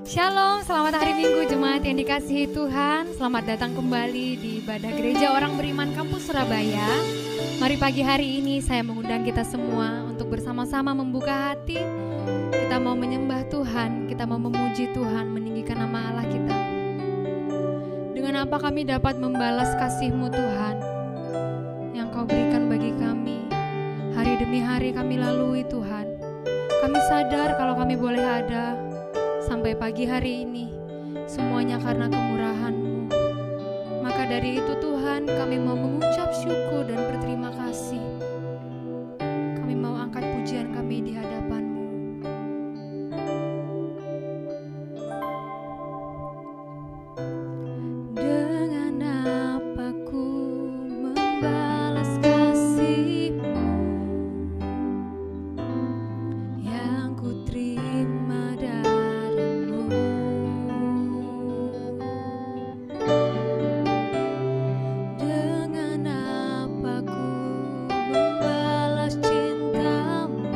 Shalom, selamat hari Minggu jemaat yang dikasihi Tuhan. Selamat datang kembali di ibadah Gereja Orang Beriman Kampus Surabaya. Mari pagi hari ini saya mengundang kita semua untuk bersama-sama membuka hati. Kita mau menyembah Tuhan, kita mau memuji Tuhan, meninggikan nama Allah kita. Dengan apa kami dapat membalas kasih-Mu Tuhan yang Kau berikan bagi kami. Hari demi hari kami lalui Tuhan. Kami sadar kalau kami boleh ada sampai pagi hari ini, semuanya karena kemurahan-Mu. Maka dari itu Tuhan, kami mau mengucap syukur dan berterima kasih. Kami mau angkat pujian kami di hadapan-Mu. Dengan apa ku membalas kasih-Mu yang ku terima darimu. Dengan apa ku membalas cinta-Mu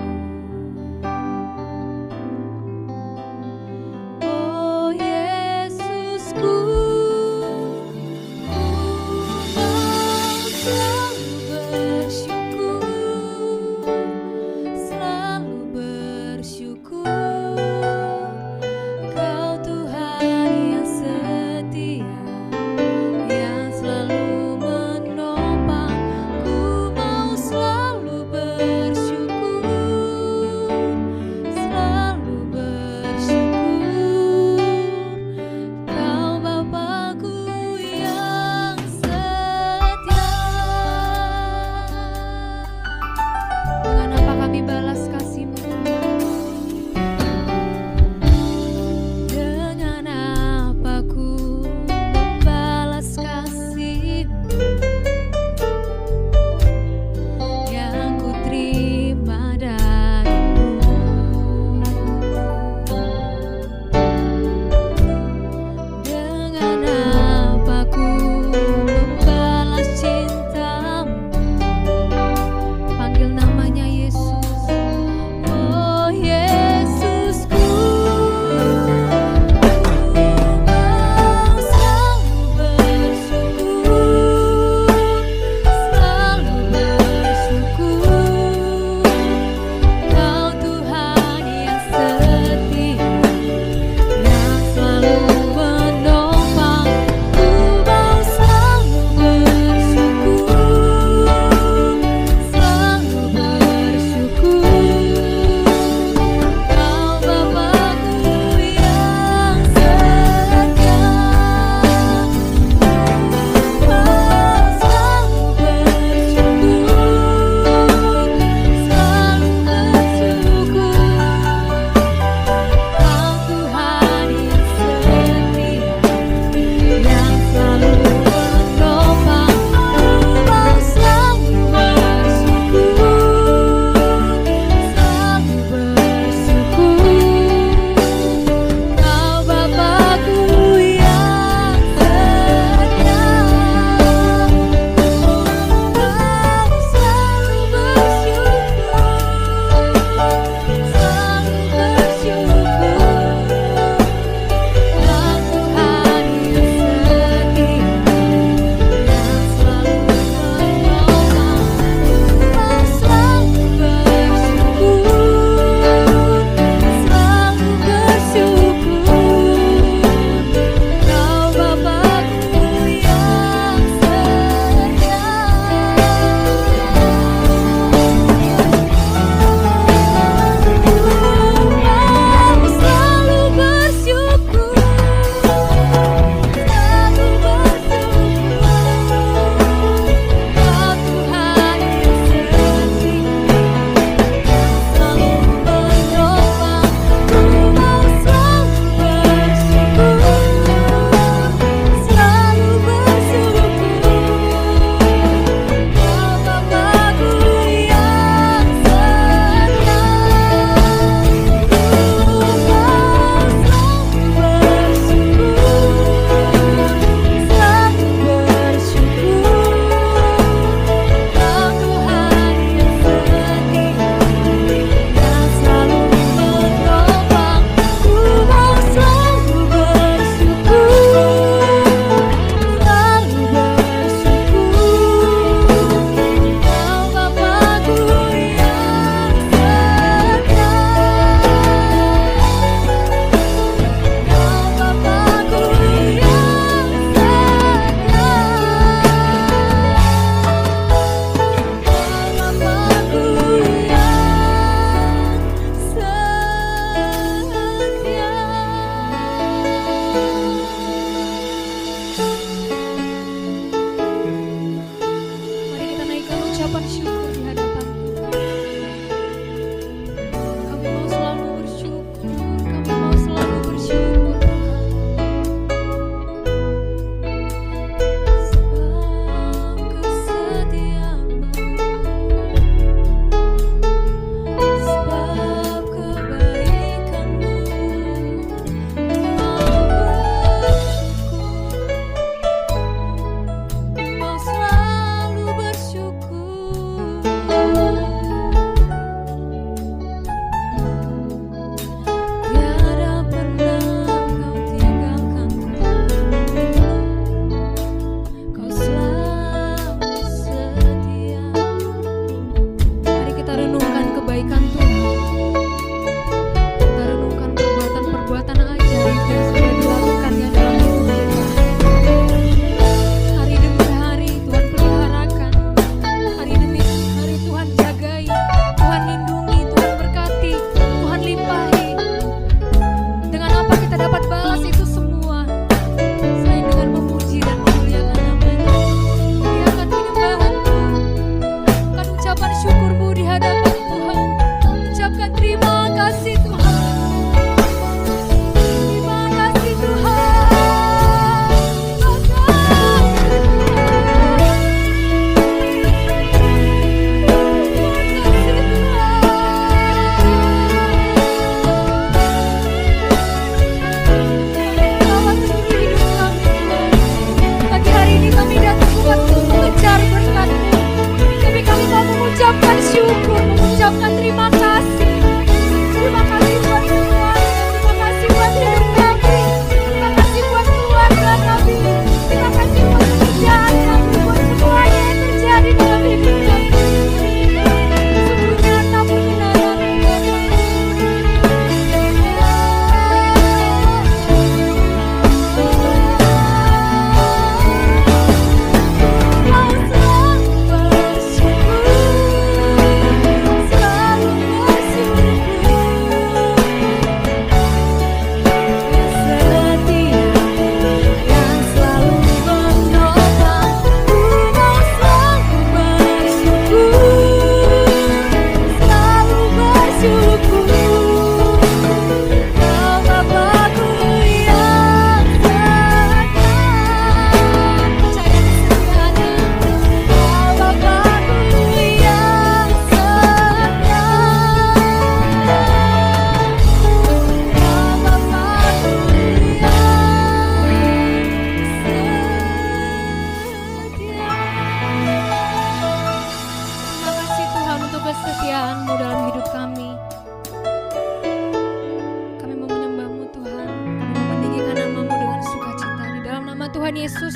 Tuhan Yesus.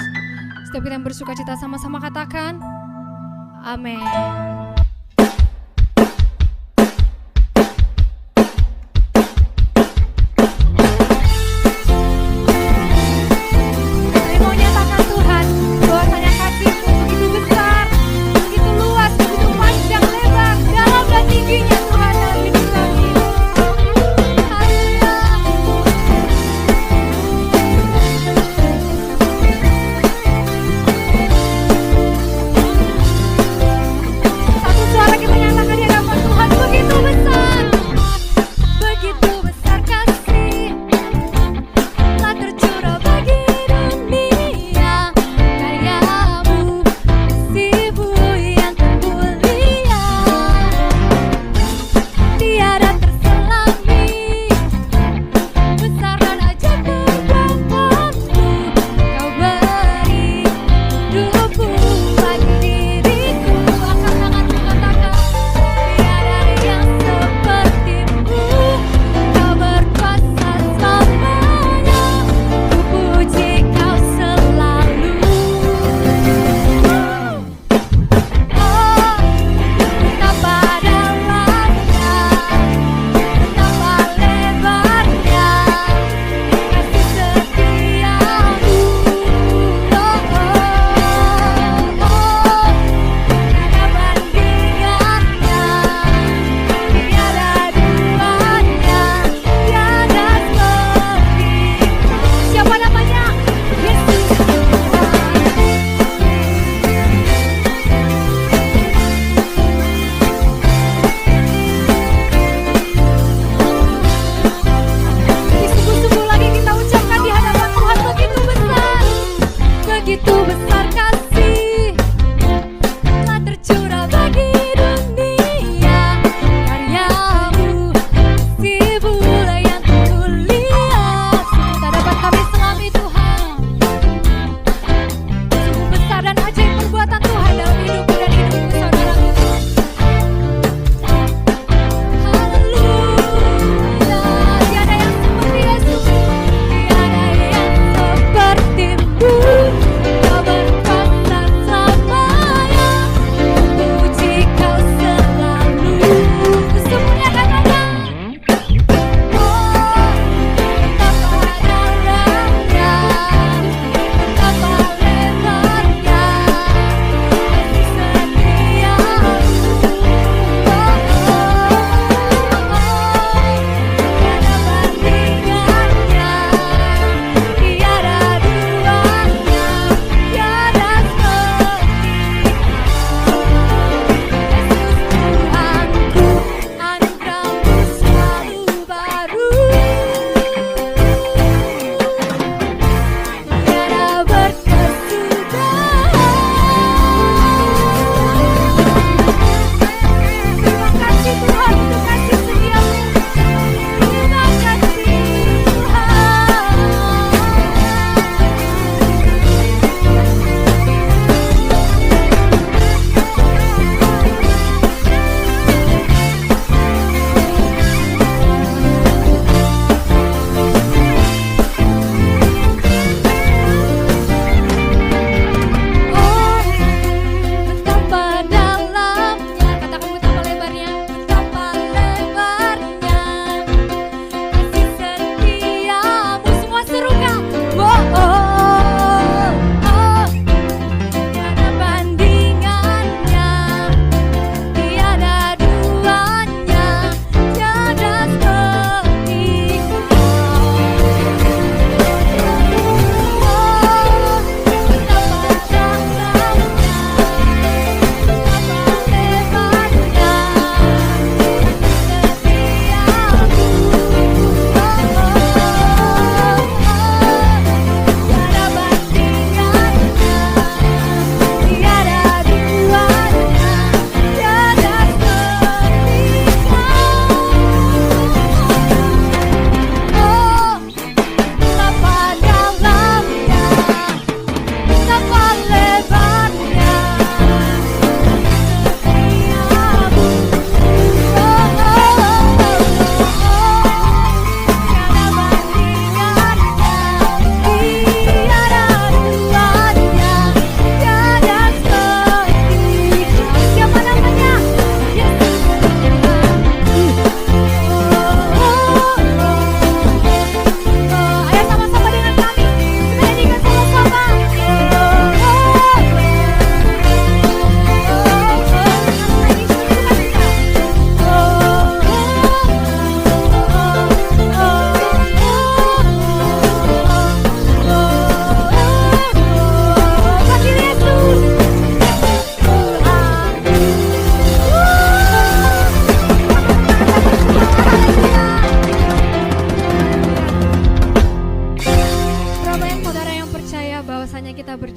Setiap kita yang bersuka cita sama-sama katakan, amin.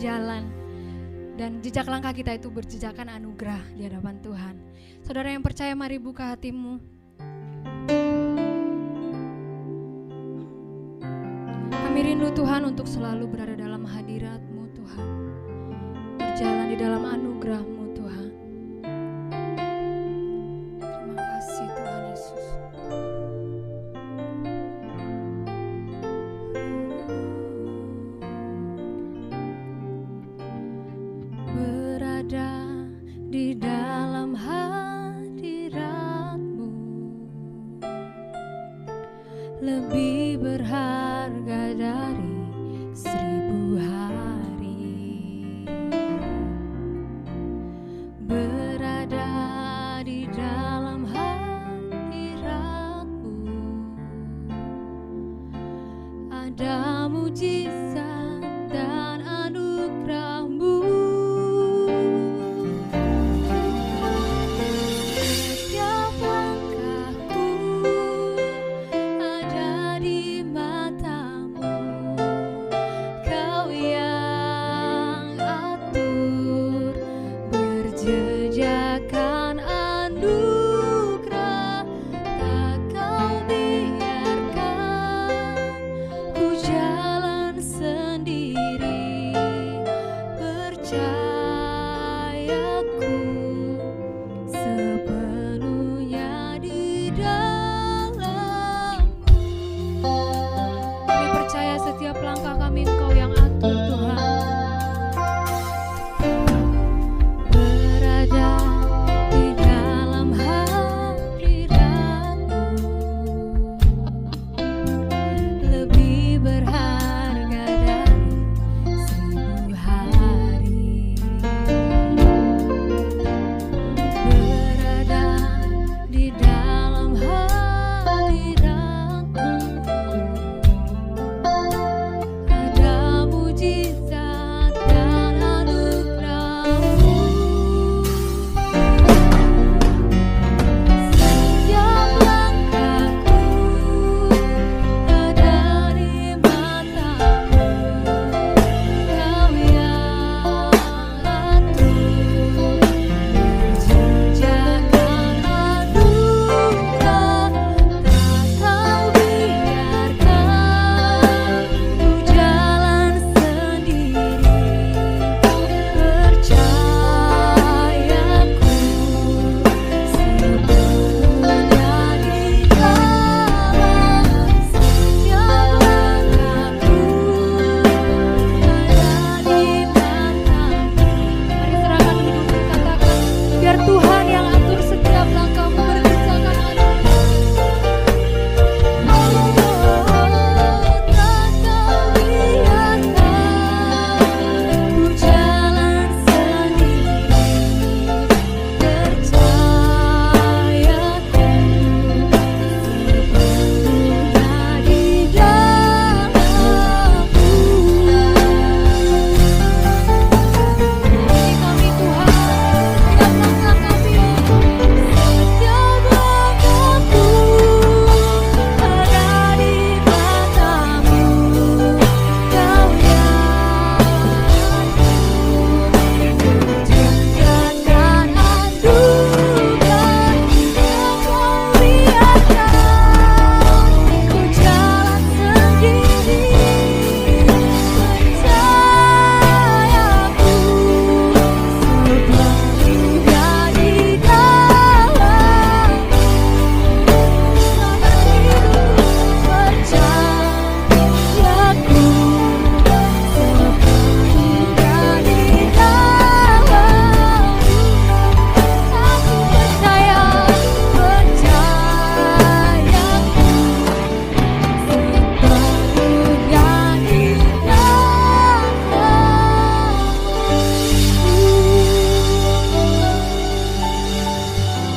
berjalan. Dan jejak langkah kita itu berjejakan anugerah di hadapan Tuhan. Saudara yang percaya, mari buka hatimu. Kami rindu Tuhan untuk selalu berada dalam hadirat-Mu Tuhan. Berjalan di dalam anugerah-Mu Tuhan. Terima kasih Tuhan Yesus. Berada di dalam hadirat-Mu lebih berharga dari 1000 hari. Berada di dalam hadirat-Mu ada mujizat dan anugerah-Mu. Setiap langkahku ada di mata-Mu. Kau yang atur berjejakan anugerah. Tak Kau biarkan ku jalan sendiri. Percayaku sepenuhnya di dalam-Mu. Kami percaya setiap langkah kami Engkau yang atur Tuhan. Berada di dalam hadirat-Mu lebih berharga dari 1000 hari. Berada di dalam hadirat-Mu ada mujizat dan anugerah-Mu. Setiap langkahku ada di mata-Mu. Kau yang atur berjejakan anugerah. Tak Kau biarkan ku jalan sendiri. Percayaku sepenuhnya di dalam. Setiap langkahku ada di mata-Mu. Mari serahkan hidupmu, katakan, biar Tuhan yang atur setiap langkahmu, berjejakan anugerah. Tak Kau biarkan ku jalan sendiri. Percayaku sepenuhnya di dalam-Mu. Ini kami Tuhan, setiap langkah kami, setiap langkahku ada di mata-Mu. Kau yang berjejakan anugerah. Tak Kau biarkan ku jalan sendiri. Percayaku sepenuhnya di dalam-Mu. Percayaku sepenuhnya di dalam-Mu. Aku percaya, percayaku sepenuhnya di dalam-Mu.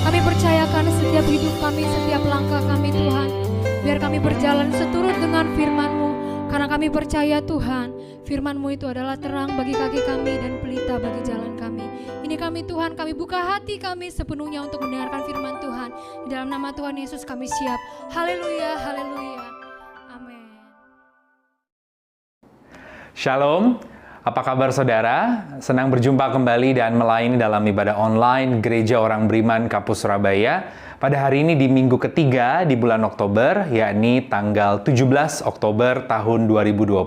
Kami percayakan setiap hidup kami, setiap langkah kami Tuhan. Biar kami berjalan seturut dengan firman-Mu. Karena kami percaya Tuhan, firman-Mu itu adalah terang bagi kaki kami dan pelita bagi jalan kami. Ini kami Tuhan, kami buka hati kami sepenuhnya untuk mendengarkan firman Tuhan. Di dalam nama Tuhan Yesus kami siap. Haleluya, haleluya. Amin. Shalom, Apa kabar saudara? Senang berjumpa kembali dan melayani dalam ibadah online Gereja Orang Beriman Kampus Surabaya. Pada hari ini di minggu ketiga di bulan Oktober, yakni tanggal 17 Oktober tahun 2021.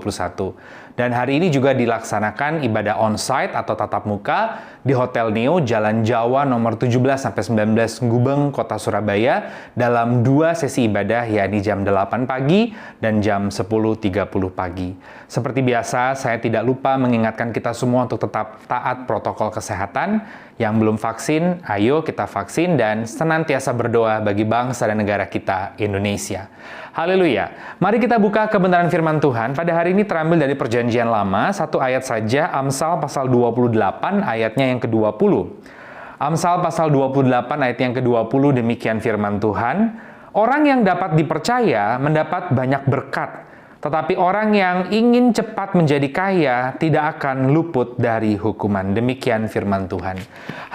Dan hari ini juga dilaksanakan ibadah onsite atau tatap muka di Hotel Neo Jalan Jawa nomor 17-19 Gubeng, Kota Surabaya dalam 2 sesi ibadah, yakni jam 8 pagi dan jam 10.30 pagi. Seperti biasa, saya tidak lupa mengingatkan kita semua untuk tetap taat protokol kesehatan. Yang belum vaksin, ayo kita vaksin dan senantiasa berdoa bagi bangsa dan negara kita, Indonesia. Haleluya. Mari kita buka kebenaran firman Tuhan. Pada hari ini terambil dari Perjanjian Lama, satu ayat saja, Amsal pasal 28 ayatnya yang ke-20. Amsal pasal 28 ayat yang ke-20, demikian firman Tuhan. Orang yang dapat dipercaya mendapat banyak berkat. Tetapi orang yang ingin cepat menjadi kaya tidak akan luput dari hukuman. Demikian firman Tuhan.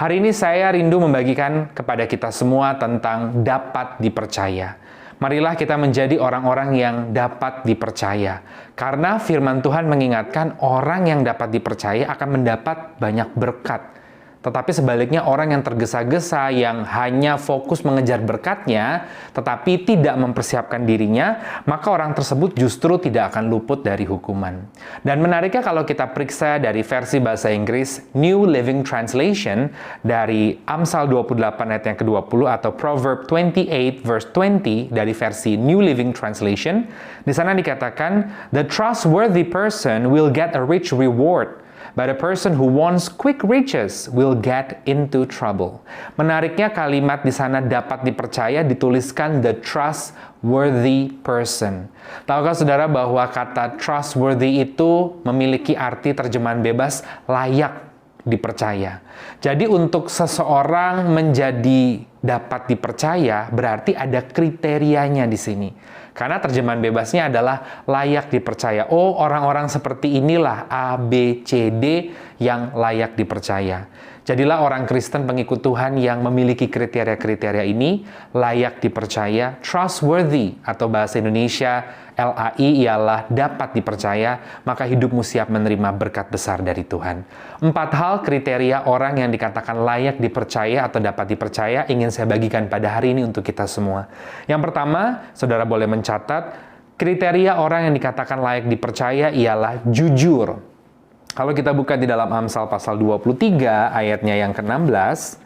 Hari ini saya rindu membagikan kepada kita semua tentang dapat dipercaya. Marilah kita menjadi orang-orang yang dapat dipercaya. Karena firman Tuhan mengingatkan orang yang dapat dipercaya akan mendapat banyak berkat. Tetapi sebaliknya orang yang tergesa-gesa, yang hanya fokus mengejar berkatnya, tetapi tidak mempersiapkan dirinya, maka orang tersebut justru tidak akan luput dari hukuman. Dan menariknya kalau kita periksa dari versi bahasa Inggris, New Living Translation, dari Amsal 28 ayat yang ke-20 atau Proverb 28 verse 20 dari versi New Living Translation, di sana dikatakan, "The trustworthy person will get a rich reward, but a person who wants quick riches will get into trouble." Menariknya kalimat di sana dapat dipercaya dituliskan the trustworthy person. Tahukah saudara bahwa kata trustworthy itu memiliki arti terjemahan bebas layak dipercaya. Jadi untuk seseorang menjadi dapat dipercaya berarti ada kriterianya di sini. Karena terjemahan bebasnya adalah layak dipercaya. Oh, orang-orang seperti inilah A, B, C, D yang layak dipercaya. Jadilah orang Kristen pengikut Tuhan yang memiliki kriteria-kriteria ini, layak dipercaya, trustworthy atau bahasa Indonesia LAI ialah dapat dipercaya, maka hidupmu siap menerima berkat besar dari Tuhan. 4 hal kriteria orang yang dikatakan layak dipercaya atau dapat dipercaya ingin saya bagikan pada hari ini untuk kita semua. Yang pertama, saudara boleh mencatat, kriteria orang yang dikatakan layak dipercaya ialah jujur. Kalau kita buka di dalam Amsal pasal 23 ayatnya yang ke-16,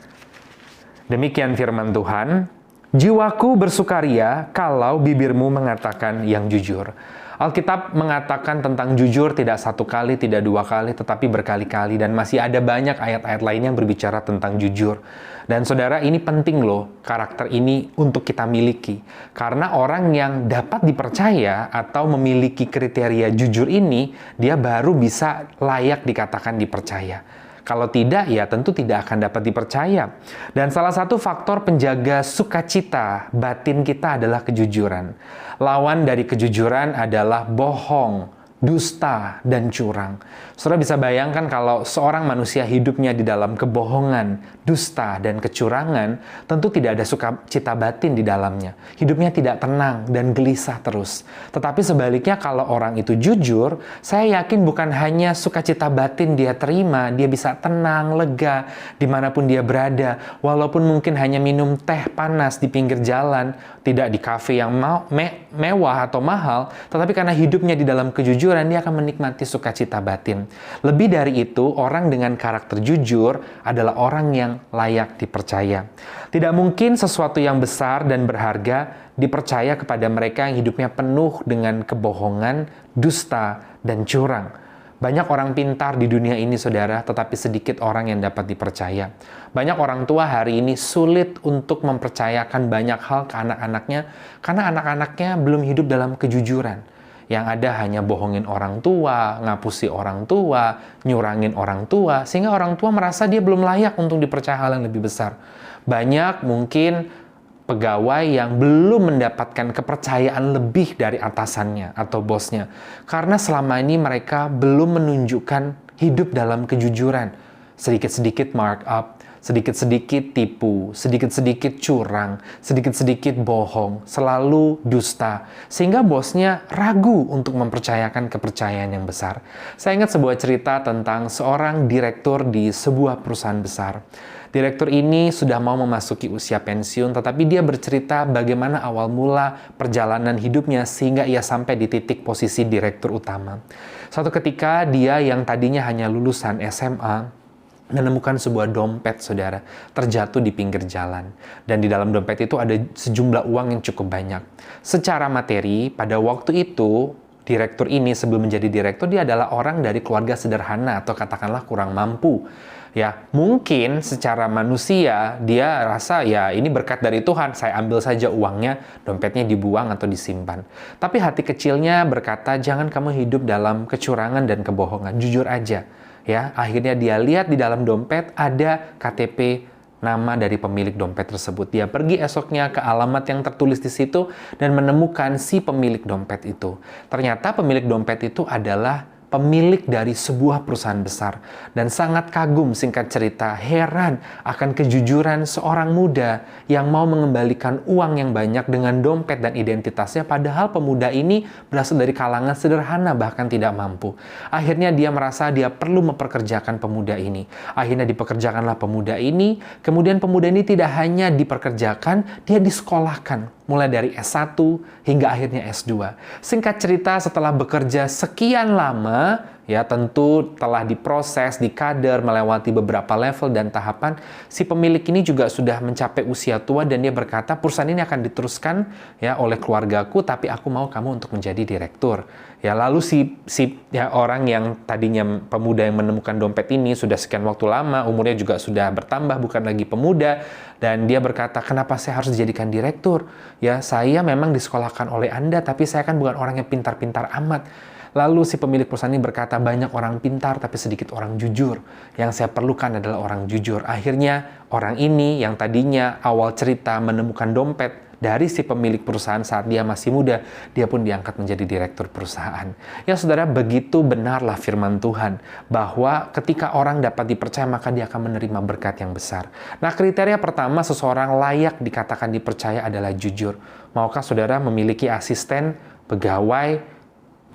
demikian firman Tuhan, "Jiwaku bersukaria kalau bibirmu mengatakan yang jujur." Alkitab mengatakan tentang jujur tidak 1 kali, tidak 2 kali, tetapi berkali-kali. Dan masih ada banyak ayat-ayat lainnya yang berbicara tentang jujur. Dan saudara, ini penting loh, karakter ini untuk kita miliki. Karena orang yang dapat dipercaya atau memiliki kriteria jujur ini, dia baru bisa layak dikatakan dipercaya. Kalau tidak, ya tentu tidak akan dapat dipercaya. Dan salah satu faktor penjaga sukacita batin kita adalah kejujuran. Lawan dari kejujuran adalah bohong, dusta, dan curang. Saudara bisa bayangkan kalau seorang manusia hidupnya di dalam kebohongan, dusta, dan kecurangan, tentu tidak ada sukacita batin di dalamnya. Hidupnya tidak tenang dan gelisah terus. Tetapi sebaliknya kalau orang itu jujur, saya yakin bukan hanya sukacita batin dia terima, dia bisa tenang, lega, dimanapun dia berada. Walaupun mungkin hanya minum teh panas di pinggir jalan, tidak di kafe yang mewah atau mahal, tetapi karena hidupnya di dalam kejujuran, dia akan menikmati sukacita batin. Lebih dari itu, orang dengan karakter jujur adalah orang yang layak dipercaya. Tidak mungkin sesuatu yang besar dan berharga dipercaya kepada mereka yang hidupnya penuh dengan kebohongan, dusta, dan curang. Banyak orang pintar di dunia ini, saudara, tetapi sedikit orang yang dapat dipercaya. Banyak orang tua hari ini sulit untuk mempercayakan banyak hal ke anak-anaknya karena anak-anaknya belum hidup dalam kejujuran. Yang ada hanya bohongin orang tua, ngapusi orang tua, nyurangin orang tua, sehingga orang tua merasa dia belum layak untuk dipercaya hal yang lebih besar. Banyak mungkin pegawai yang belum mendapatkan kepercayaan lebih dari atasannya atau bosnya. Karena selama ini mereka belum menunjukkan hidup dalam kejujuran. Sedikit-sedikit markup, sedikit-sedikit tipu, sedikit-sedikit curang, sedikit-sedikit bohong, selalu dusta, sehingga bosnya ragu untuk mempercayakan kepercayaan yang besar. Saya ingat sebuah cerita tentang seorang direktur di sebuah perusahaan besar. Direktur ini sudah mau memasuki usia pensiun, tetapi dia bercerita bagaimana awal mula perjalanan hidupnya sehingga ia sampai di titik posisi direktur utama. Suatu ketika dia yang tadinya hanya lulusan SMA, menemukan sebuah dompet, saudara, terjatuh di pinggir jalan. Dan di dalam dompet itu ada sejumlah uang yang cukup banyak. Secara materi, pada waktu itu, direktur ini sebelum menjadi direktur, dia adalah orang dari keluarga sederhana atau katakanlah kurang mampu. Ya, mungkin secara manusia dia rasa ya ini berkat dari Tuhan, saya ambil saja uangnya, dompetnya dibuang atau disimpan. Tapi hati kecilnya berkata, jangan kamu hidup dalam kecurangan dan kebohongan, jujur aja. Ya, akhirnya dia lihat di dalam dompet ada KTP nama dari pemilik dompet tersebut. Dia pergi esoknya ke alamat yang tertulis di situ dan menemukan si pemilik dompet itu. Ternyata pemilik dompet itu adalah pemilik dari sebuah perusahaan besar, dan sangat kagum, singkat cerita, heran akan kejujuran seorang muda yang mau mengembalikan uang yang banyak dengan dompet dan identitasnya, padahal pemuda ini berasal dari kalangan sederhana, bahkan tidak mampu. Akhirnya dia merasa dia perlu mempekerjakan pemuda ini. Akhirnya dipekerjakanlah pemuda ini, kemudian pemuda ini tidak hanya dipekerjakan, dia disekolahkan. Mulai dari S1 hingga akhirnya S2. Singkat cerita, setelah bekerja sekian lama, ya tentu telah diproses, dikader, melewati beberapa level dan tahapan, si pemilik ini juga sudah mencapai usia tua dan dia berkata, perusahaan ini akan diteruskan ya oleh keluargaku, tapi aku mau kamu untuk menjadi direktur. Ya, lalu si orang yang tadinya pemuda yang menemukan dompet ini sudah sekian waktu lama, umurnya juga sudah bertambah, bukan lagi pemuda, dan dia berkata, kenapa saya harus dijadikan direktur? Ya, saya memang disekolahkan oleh Anda, tapi saya kan bukan orang yang pintar-pintar amat. Lalu si pemilik perusahaan ini berkata, banyak orang pintar tapi sedikit orang jujur. Yang saya perlukan adalah orang jujur. Akhirnya orang ini yang tadinya awal cerita menemukan dompet dari si pemilik perusahaan saat dia masih muda, dia pun diangkat menjadi direktur perusahaan. Ya saudara, begitu benarlah firman Tuhan, bahwa ketika orang dapat dipercaya, maka dia akan menerima berkat yang besar. Nah, kriteria pertama seseorang layak dikatakan dipercaya adalah jujur. Maukah saudara memiliki asisten, pegawai,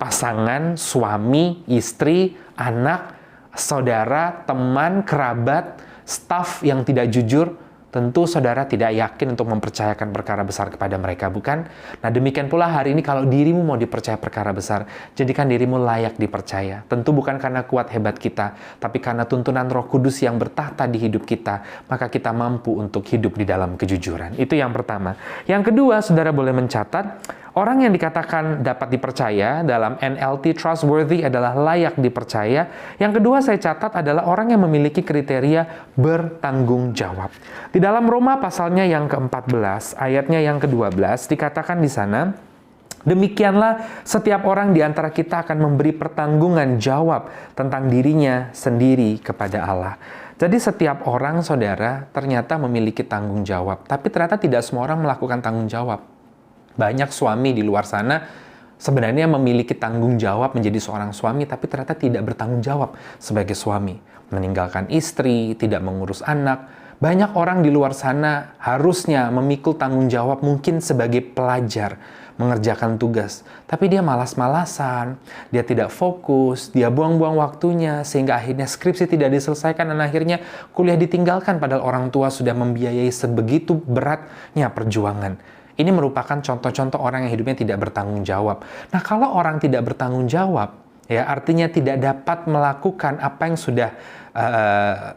pasangan, suami, istri, anak, saudara, teman, kerabat, staf yang tidak jujur? Tentu saudara tidak yakin untuk mempercayakan perkara besar kepada mereka, bukan? Nah, demikian pula hari ini kalau dirimu mau dipercaya perkara besar, jadikan dirimu layak dipercaya. Tentu bukan karena kuat hebat kita, tapi karena tuntunan Roh Kudus yang bertahta di hidup kita, maka kita mampu untuk hidup di dalam kejujuran. Itu yang pertama. Yang kedua, saudara boleh mencatat, orang yang dikatakan dapat dipercaya dalam NLT trustworthy adalah layak dipercaya. Yang kedua saya catat adalah orang yang memiliki kriteria bertanggung jawab. Di dalam Roma pasalnya yang ke-14, ayatnya yang ke-12 dikatakan di sana, demikianlah setiap orang di antara kita akan memberi pertanggungan jawab tentang dirinya sendiri kepada Allah. Jadi setiap orang, saudara, ternyata memiliki tanggung jawab, tapi ternyata tidak semua orang melakukan tanggung jawab. Banyak suami di luar sana sebenarnya memiliki tanggung jawab menjadi seorang suami, tapi ternyata tidak bertanggung jawab sebagai suami. Meninggalkan istri, tidak mengurus anak. Banyak orang di luar sana harusnya memikul tanggung jawab mungkin sebagai pelajar, mengerjakan tugas. Tapi dia malas-malasan, dia tidak fokus, dia buang-buang waktunya, sehingga akhirnya skripsi tidak diselesaikan dan akhirnya kuliah ditinggalkan padahal orang tua sudah membiayai sebegitu beratnya perjuangan. Ini merupakan contoh-contoh orang yang hidupnya tidak bertanggung jawab. Nah, kalau orang tidak bertanggung jawab, ya artinya tidak dapat melakukan apa yang sudah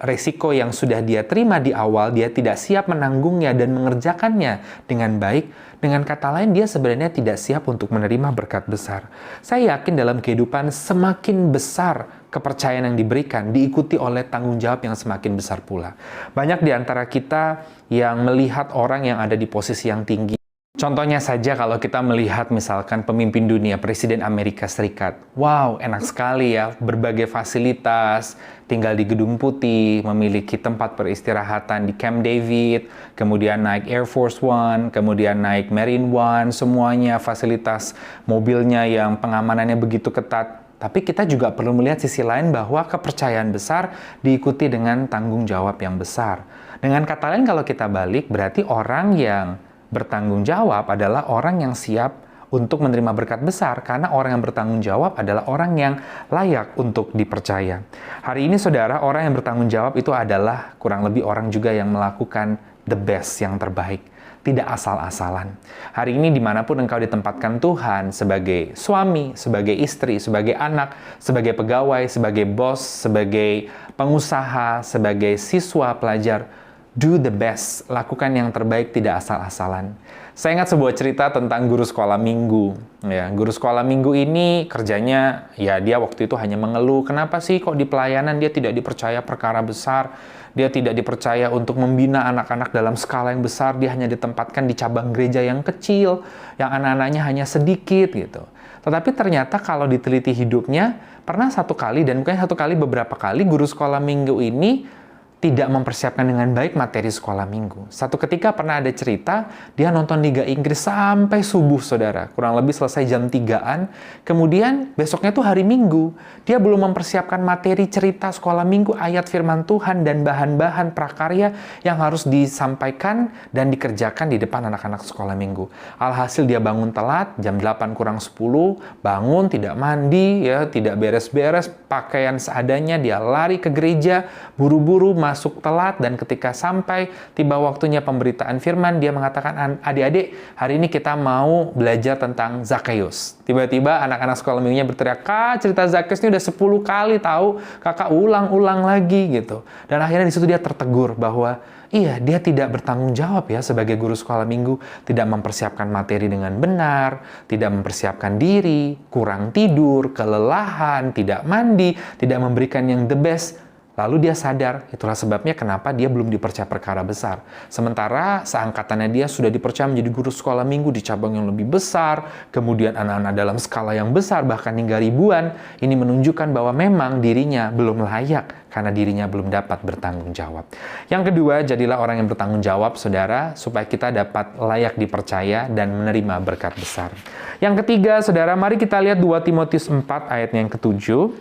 resiko yang sudah dia terima di awal, dia tidak siap menanggungnya dan mengerjakannya dengan baik. Dengan kata lain, dia sebenarnya tidak siap untuk menerima berkat besar. Saya yakin dalam kehidupan semakin besar kepercayaan yang diberikan diikuti oleh tanggung jawab yang semakin besar pula. Banyak di antara kita yang melihat orang yang ada di posisi yang tinggi. Contohnya saja kalau kita melihat misalkan pemimpin dunia, Presiden Amerika Serikat. Wow, enak sekali ya, berbagai fasilitas, tinggal di Gedung Putih, memiliki tempat peristirahatan di Camp David, kemudian naik Air Force One, kemudian naik Marine One, semuanya fasilitas mobilnya yang pengamanannya begitu ketat. Tapi kita juga perlu melihat sisi lain bahwa kepercayaan besar diikuti dengan tanggung jawab yang besar. Dengan kata lain kalau kita balik, berarti orang yang bertanggung jawab adalah orang yang siap untuk menerima berkat besar, karena orang yang bertanggung jawab adalah orang yang layak untuk dipercaya. Hari ini saudara, orang yang bertanggung jawab itu adalah kurang lebih orang juga yang melakukan the best, yang terbaik. Tidak asal-asalan. Hari ini dimanapun engkau ditempatkan Tuhan, sebagai suami, sebagai istri, sebagai anak, sebagai pegawai, sebagai bos, sebagai pengusaha, sebagai siswa, pelajar, do the best, lakukan yang terbaik, tidak asal-asalan. Saya ingat sebuah cerita tentang guru sekolah minggu. Ya, guru sekolah minggu ini kerjanya, ya dia waktu itu hanya mengeluh, kenapa sih kok di pelayanan dia tidak dipercaya perkara besar, dia tidak dipercaya untuk membina anak-anak dalam skala yang besar, dia hanya ditempatkan di cabang gereja yang kecil, yang anak-anaknya hanya sedikit gitu. Tetapi ternyata kalau diteliti hidupnya, pernah satu kali, dan bukan satu kali, beberapa kali guru sekolah minggu ini tidak mempersiapkan dengan baik materi sekolah minggu. Satu ketika pernah ada cerita, dia nonton Liga Inggris sampai subuh, saudara. Kurang lebih selesai jam 3-an. Kemudian besoknya tuh hari Minggu. Dia belum mempersiapkan materi cerita sekolah minggu, ayat firman Tuhan, dan bahan-bahan prakarya yang harus disampaikan dan dikerjakan di depan anak-anak sekolah minggu. Alhasil dia bangun telat, jam 8 kurang 10, bangun, tidak mandi, ya, tidak beres-beres, pakaian seadanya, dia lari ke gereja, buru-buru, masuk telat, dan ketika sampai tiba waktunya pemberitaan firman, dia mengatakan, adik-adik, hari ini kita mau belajar tentang Zakheus. Tiba-tiba anak-anak sekolah minggunya berteriak, Kak, cerita Zakheus ini udah 10 kali tahu, kakak ulang-ulang lagi gitu. Dan akhirnya di situ dia tertegur bahwa iya, dia tidak bertanggung jawab ya sebagai guru sekolah minggu, tidak mempersiapkan materi dengan benar, tidak mempersiapkan diri, kurang tidur, kelelahan, tidak mandi, tidak memberikan yang the best. Lalu dia sadar, itulah sebabnya kenapa dia belum dipercaya perkara besar. Sementara seangkatannya dia sudah dipercaya menjadi guru sekolah minggu di cabang yang lebih besar, kemudian anak-anak dalam skala yang besar, bahkan hingga ribuan. Ini menunjukkan bahwa memang dirinya belum layak, karena dirinya belum dapat bertanggung jawab. Yang kedua, jadilah orang yang bertanggung jawab, saudara, supaya kita dapat layak dipercaya dan menerima berkat besar. Yang ketiga, saudara, mari kita lihat 2 Timotius 4 ayat yang ke-7.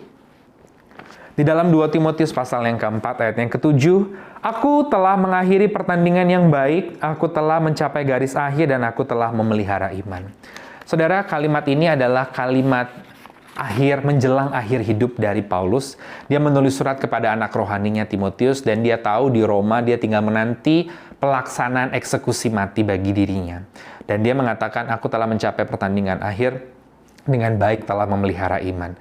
Di dalam 2 Timotius pasal yang keempat ayat yang ke-7, aku telah mengakhiri pertandingan yang baik, aku telah mencapai garis akhir, dan aku telah memelihara iman. Saudara, kalimat ini adalah kalimat akhir, menjelang akhir hidup dari Paulus. Dia menulis surat kepada anak rohaninya Timotius, dan dia tahu di Roma dia tinggal menanti pelaksanaan eksekusi mati bagi dirinya. Dan dia mengatakan, aku telah mencapai pertandingan akhir, dengan baik telah memelihara iman.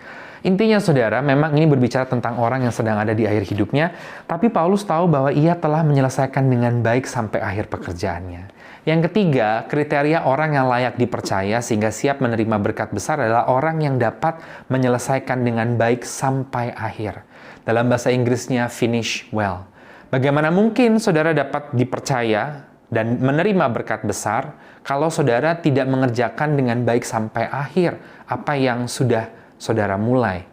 Intinya saudara, memang ini berbicara tentang orang yang sedang ada di akhir hidupnya, tapi Paulus tahu bahwa ia telah menyelesaikan dengan baik sampai akhir pekerjaannya. Yang ketiga, kriteria orang yang layak dipercaya sehingga siap menerima berkat besar adalah orang yang dapat menyelesaikan dengan baik sampai akhir. Dalam bahasa Inggrisnya, finish well. Bagaimana mungkin saudara dapat dipercaya dan menerima berkat besar kalau saudara tidak mengerjakan dengan baik sampai akhir apa yang sudah saudara mulai?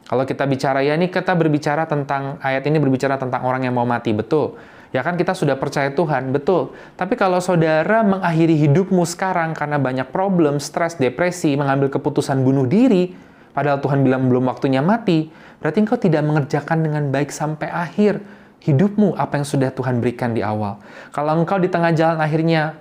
Kalau kita bicara, ya ini kita berbicara tentang, ayat ini berbicara tentang orang yang mau mati, betul. Ya kan kita sudah percaya Tuhan, betul. Tapi kalau saudara mengakhiri hidupmu sekarang karena banyak problem, stres, depresi, mengambil keputusan bunuh diri, padahal Tuhan bilang belum waktunya mati, berarti engkau tidak mengerjakan dengan baik sampai akhir hidupmu apa yang sudah Tuhan berikan di awal. Kalau engkau di tengah jalan akhirnya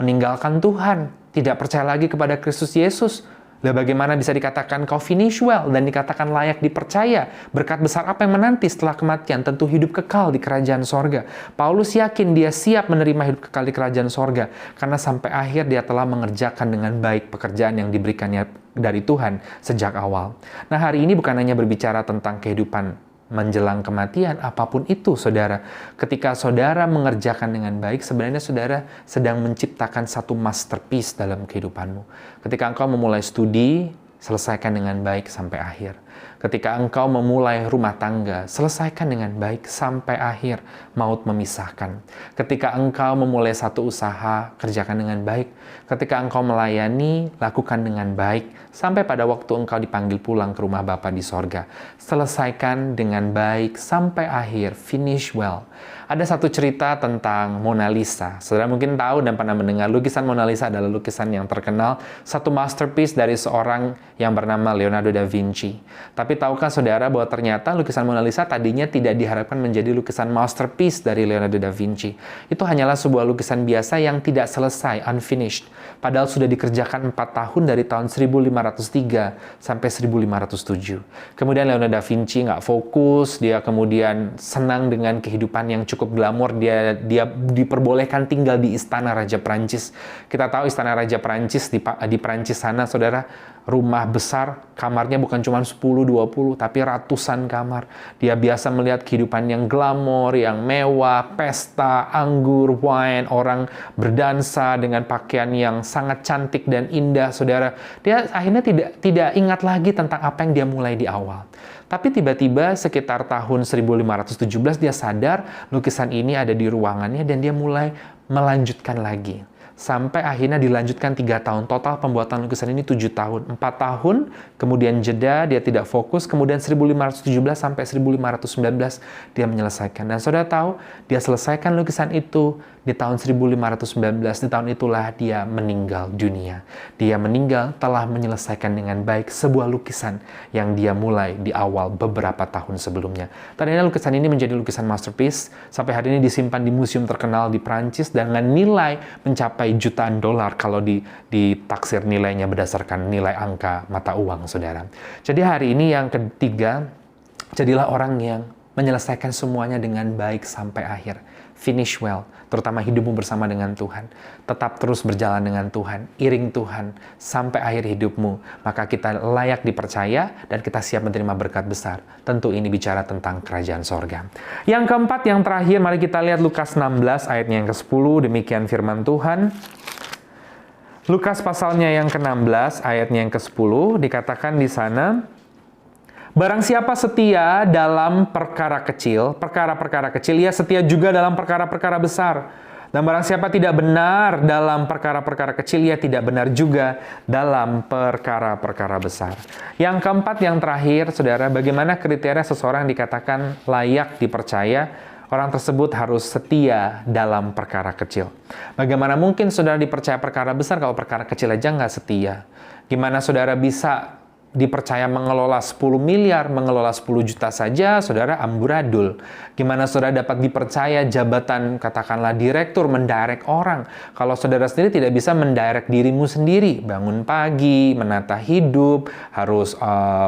meninggalkan Tuhan, tidak percaya lagi kepada Kristus Yesus, lah bagaimana bisa dikatakan kau finish well dan dikatakan layak dipercaya? Berkat besar apa yang menanti setelah kematian? Tentu hidup kekal di kerajaan sorga. Paulus yakin dia siap menerima hidup kekal di kerajaan sorga, karena sampai akhir dia telah mengerjakan dengan baik pekerjaan yang diberikannya dari Tuhan sejak awal. Nah, hari ini bukan hanya berbicara tentang kehidupan menjelang kematian, apapun itu saudara. Ketika saudara mengerjakan dengan baik, sebenarnya saudara sedang menciptakan satu masterpiece dalam kehidupanmu. Ketika engkau memulai studi, selesaikan dengan baik sampai akhir. Ketika engkau memulai rumah tangga, selesaikan dengan baik sampai akhir, maut memisahkan. Ketika engkau memulai satu usaha, kerjakan dengan baik. Ketika engkau melayani, lakukan dengan baik, sampai pada waktu engkau dipanggil pulang ke rumah Bapa di sorga. Selesaikan dengan baik sampai akhir, finish well. Ada satu cerita tentang Mona Lisa. Saudara mungkin tahu dan pernah mendengar, lukisan Mona Lisa adalah lukisan yang terkenal, satu masterpiece dari seorang yang bernama Leonardo da Vinci. Tapi tahukah saudara bahwa ternyata lukisan Mona Lisa tadinya tidak diharapkan menjadi lukisan masterpiece dari Leonardo da Vinci. Itu hanyalah sebuah lukisan biasa yang tidak selesai, unfinished. Padahal sudah dikerjakan 4 tahun dari tahun 1503 sampai 1507. Kemudian Leonardo da Vinci nggak fokus, dia kemudian senang dengan kehidupan yang cukup glamor, dia diperbolehkan tinggal di istana Raja Prancis. Kita tahu istana Raja Prancis di Prancis sana, saudara, rumah besar, kamarnya bukan cuma 10-20, tapi ratusan kamar. Dia biasa melihat kehidupan yang glamor, yang mewah, pesta, anggur, wine, orang berdansa dengan pakaian yang sangat cantik dan indah, saudara. Dia akhirnya tidak ingat lagi tentang apa yang dia mulai di awal. Tapi tiba-tiba sekitar tahun 1517 dia sadar lukisan ini ada di ruangannya dan dia mulai melanjutkan lagi. Sampai akhirnya dilanjutkan 3 tahun. Total pembuatan lukisan ini 7 tahun. 4 tahun, kemudian jeda, dia tidak fokus. Kemudian 1517 sampai 1519 dia menyelesaikan. Dan saudara tahu, dia selesaikan lukisan itu di tahun 1519. Di tahun itulah dia meninggal dunia. Dia meninggal telah menyelesaikan dengan baik sebuah lukisan yang dia mulai di awal beberapa tahun sebelumnya. Ternyata lukisan ini menjadi lukisan masterpiece. Sampai hari ini disimpan di museum terkenal di Prancis dengan nilai mencapai jutaan dolar kalau ditaksir nilainya berdasarkan nilai angka mata uang, saudara. Jadi hari ini yang ketiga, jadilah orang yang menyelesaikan semuanya dengan baik sampai akhir. Finish well, terutama hidupmu bersama dengan Tuhan. Tetap terus berjalan dengan Tuhan, iring Tuhan sampai akhir hidupmu. Maka kita layak dipercaya dan kita siap menerima berkat besar. Tentu ini bicara tentang kerajaan sorga. Yang keempat, yang terakhir, mari kita lihat Lukas 16 ayatnya yang ke-10. Demikian firman Tuhan. Lukas pasalnya yang ke-16 ayatnya yang ke-10 dikatakan di sana, barang siapa setia dalam perkara-perkara kecil, ia setia juga dalam perkara-perkara besar. Dan barang siapa tidak benar dalam perkara-perkara kecil, ia tidak benar juga dalam perkara-perkara besar. Yang keempat, yang terakhir, saudara, bagaimana kriteria seseorang dikatakan layak dipercaya? Orang tersebut harus setia dalam perkara kecil. Bagaimana mungkin saudara dipercaya perkara besar kalau perkara kecil aja nggak setia? Gimana saudara bisa dipercaya mengelola 10 miliar, mengelola 10 juta saja, saudara amburadul. Gimana saudara dapat dipercaya jabatan, katakanlah direktur, mendirect orang, kalau saudara sendiri tidak bisa mendirect dirimu sendiri, bangun pagi, menata hidup, harus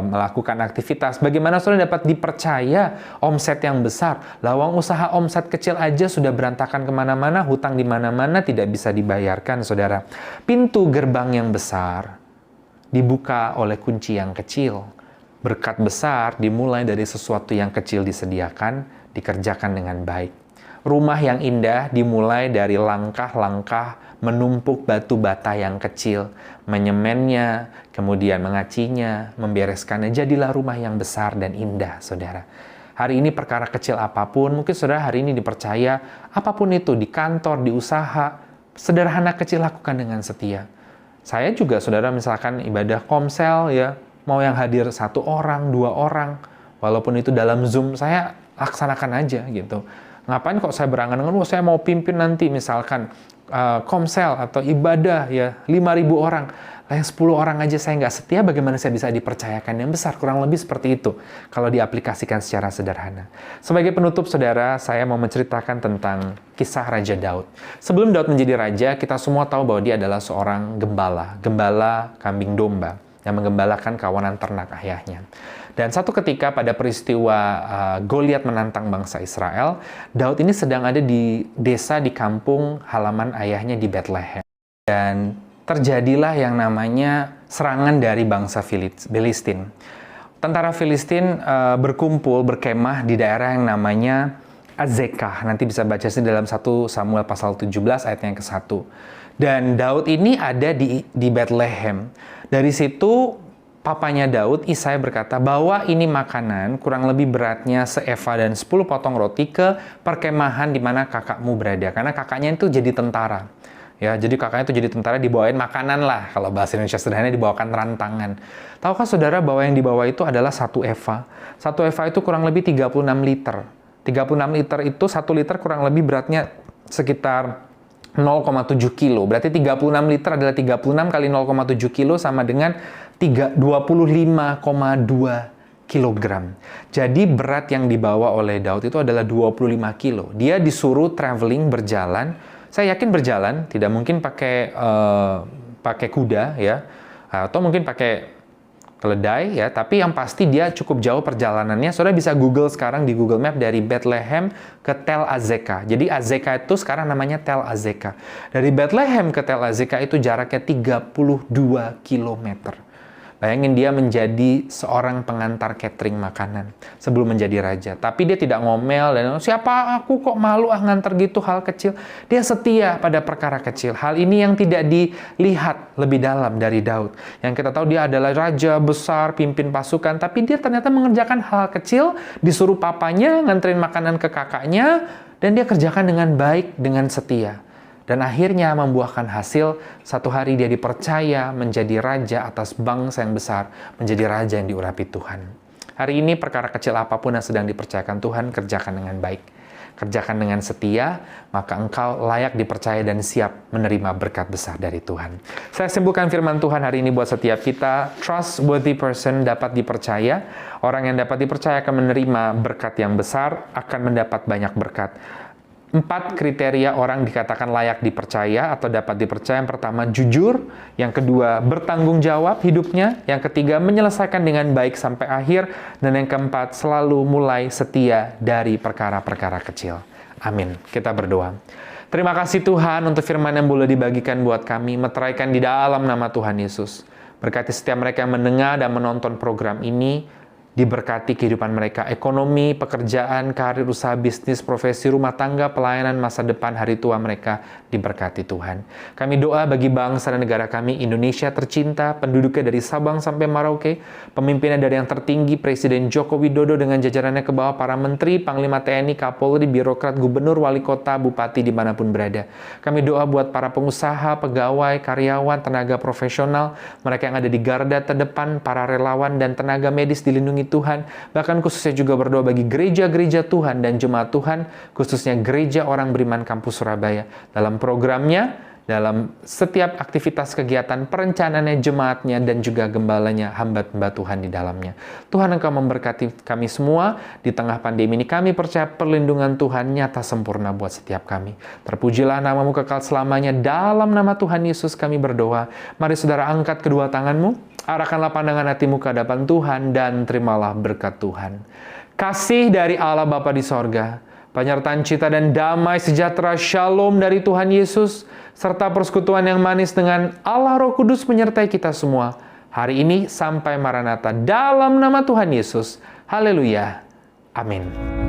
melakukan aktivitas. Bagaimana saudara dapat dipercaya omset yang besar? Lawang usaha omset kecil aja sudah berantakan kemana-mana, hutang di mana-mana tidak bisa dibayarkan, saudara. Pintu gerbang yang besar dibuka oleh kunci yang kecil. Berkat besar dimulai dari sesuatu yang kecil disediakan, dikerjakan dengan baik. Rumah yang indah dimulai dari langkah-langkah menumpuk batu bata yang kecil, menyemennya, kemudian mengacinya, membereskannya. Jadilah rumah yang besar dan indah, saudara. Hari ini perkara kecil apapun, mungkin saudara hari ini dipercaya, apapun itu, di kantor, di usaha, sederhana kecil lakukan dengan setia. Saya juga, saudara, misalkan ibadah komsel, ya, mau yang hadir 1 orang, 2 orang, walaupun itu dalam Zoom, saya laksanakan aja gitu. Ngapain kok saya berangan-angan, saya mau pimpin nanti misalkan komsel atau ibadah ya 5.000 orang. Lah yang 10 orang aja saya nggak setia, bagaimana saya bisa dipercayakan yang besar? Kurang lebih seperti itu kalau diaplikasikan secara sederhana. Sebagai penutup, saudara, saya mau menceritakan tentang kisah Raja Daud. Sebelum Daud menjadi raja, kita semua tahu bahwa dia adalah seorang gembala kambing domba yang menggembalakan kawanan ternak ayahnya. Dan satu ketika pada peristiwa Goliat menantang bangsa Israel, Daud ini sedang ada di desa di kampung halaman ayahnya di Bethlehem. Dan terjadilah yang namanya serangan dari bangsa Filistin. Tentara Filistin berkumpul, berkemah di daerah yang namanya Azekah. Nanti bisa baca sih dalam 1 Samuel pasal 17 ayat yang ke-1. Dan Daud ini ada di Bethlehem. Dari situ papanya Daud, Isai, berkata, bawa ini makanan kurang lebih beratnya seeva dan 10 potong roti ke perkemahan di mana kakakmu berada. Karena kakaknya itu jadi tentara. Ya, jadi kakaknya itu jadi tentara, dibawain makanan lah. Kalau bahasa Indonesia sederhana dibawakan rantangan. Tahukah saudara bahwa yang dibawa itu adalah 1 eva? 1 eva itu kurang lebih 36 liter. 36 liter itu 1 liter kurang lebih beratnya sekitar 0,7 kilo. Berarti 36 liter adalah 36 kali 0,7 kilo sama dengan 25,2 kilogram. Jadi berat yang dibawa oleh Daud itu adalah 25 kilo. Dia disuruh traveling, berjalan. Saya yakin berjalan, tidak mungkin pakai kuda ya, atau mungkin pakai keledai ya, tapi yang pasti dia cukup jauh perjalanannya. Saudara bisa Google sekarang di Google Map dari Bethlehem ke Tel Azeka. Jadi Azeka itu sekarang namanya Tel Azeka. Dari Bethlehem ke Tel Azeka itu jaraknya 32 kilometer. Bayangin dia menjadi seorang pengantar catering makanan sebelum menjadi raja. Tapi dia tidak ngomel dan siapa aku kok malu nganter gitu hal kecil. Dia setia pada perkara kecil. Hal ini yang tidak dilihat lebih dalam dari Daud. Yang kita tahu dia adalah raja besar, pimpin pasukan. Tapi dia ternyata mengerjakan hal kecil, disuruh papanya nganterin makanan ke kakaknya, dan dia kerjakan dengan baik, dengan setia. Dan akhirnya membuahkan hasil, satu hari dia dipercaya menjadi raja atas bangsa yang besar, menjadi raja yang diurapi Tuhan. Hari ini perkara kecil apapun yang sedang dipercayakan Tuhan, kerjakan dengan baik. Kerjakan dengan setia, maka engkau layak dipercaya dan siap menerima berkat besar dari Tuhan. Saya simpulkan firman Tuhan hari ini buat setiap kita. Trustworthy person dapat dipercaya. Orang yang dapat dipercaya akan menerima berkat yang besar, akan mendapat banyak berkat. 4 kriteria orang dikatakan layak dipercaya atau dapat dipercaya. Yang pertama, jujur. Yang kedua, bertanggung jawab hidupnya. Yang ketiga, menyelesaikan dengan baik sampai akhir. Dan yang keempat, selalu mulai setia dari perkara-perkara kecil. Amin. Kita berdoa. Terima kasih Tuhan untuk firman yang boleh dibagikan buat kami. Meteraikan di dalam nama Tuhan Yesus. Berkati setiap mereka yang mendengar dan menonton program ini. Diberkati kehidupan mereka, ekonomi, pekerjaan, karir, usaha, bisnis, profesi, rumah tangga, pelayanan, masa depan, hari tua mereka diberkati Tuhan. Kami doa bagi bangsa dan negara kami, Indonesia tercinta, penduduknya dari Sabang sampai Merauke, pemimpinnya dari yang tertinggi, Presiden Joko Widodo dengan jajarannya ke bawah, para menteri, Panglima TNI, Kapolri, birokrat, gubernur, wali kota, bupati, dimanapun berada. Kami doa buat para pengusaha, pegawai, karyawan, tenaga profesional, mereka yang ada di garda terdepan, para relawan dan tenaga medis dilindungi Tuhan. Bahkan khususnya juga berdoa bagi gereja-gereja Tuhan dan jemaat Tuhan, khususnya Gereja Orang Beriman Kampus Surabaya. Dalam programnya, dalam setiap aktivitas kegiatan perencanaannya, jemaatnya, dan juga gembalanya, hamba-hamba Tuhan di dalamnya. Tuhan, Engkau memberkati kami semua. Di tengah pandemi ini kami percaya perlindungan Tuhan nyata sempurna buat setiap kami. Terpujilah namamu kekal selamanya. Dalam nama Tuhan Yesus kami berdoa. Mari saudara angkat kedua tanganmu. Arahkanlah pandangan hatimu ke hadapan Tuhan dan terimalah berkat Tuhan. Kasih dari Allah Bapa di sorga, penyertaan cita dan damai sejahtera shalom dari Tuhan Yesus, serta persekutuan yang manis dengan Allah Roh Kudus menyertai kita semua. Hari ini sampai Maranatha dalam nama Tuhan Yesus. Haleluya. Amin.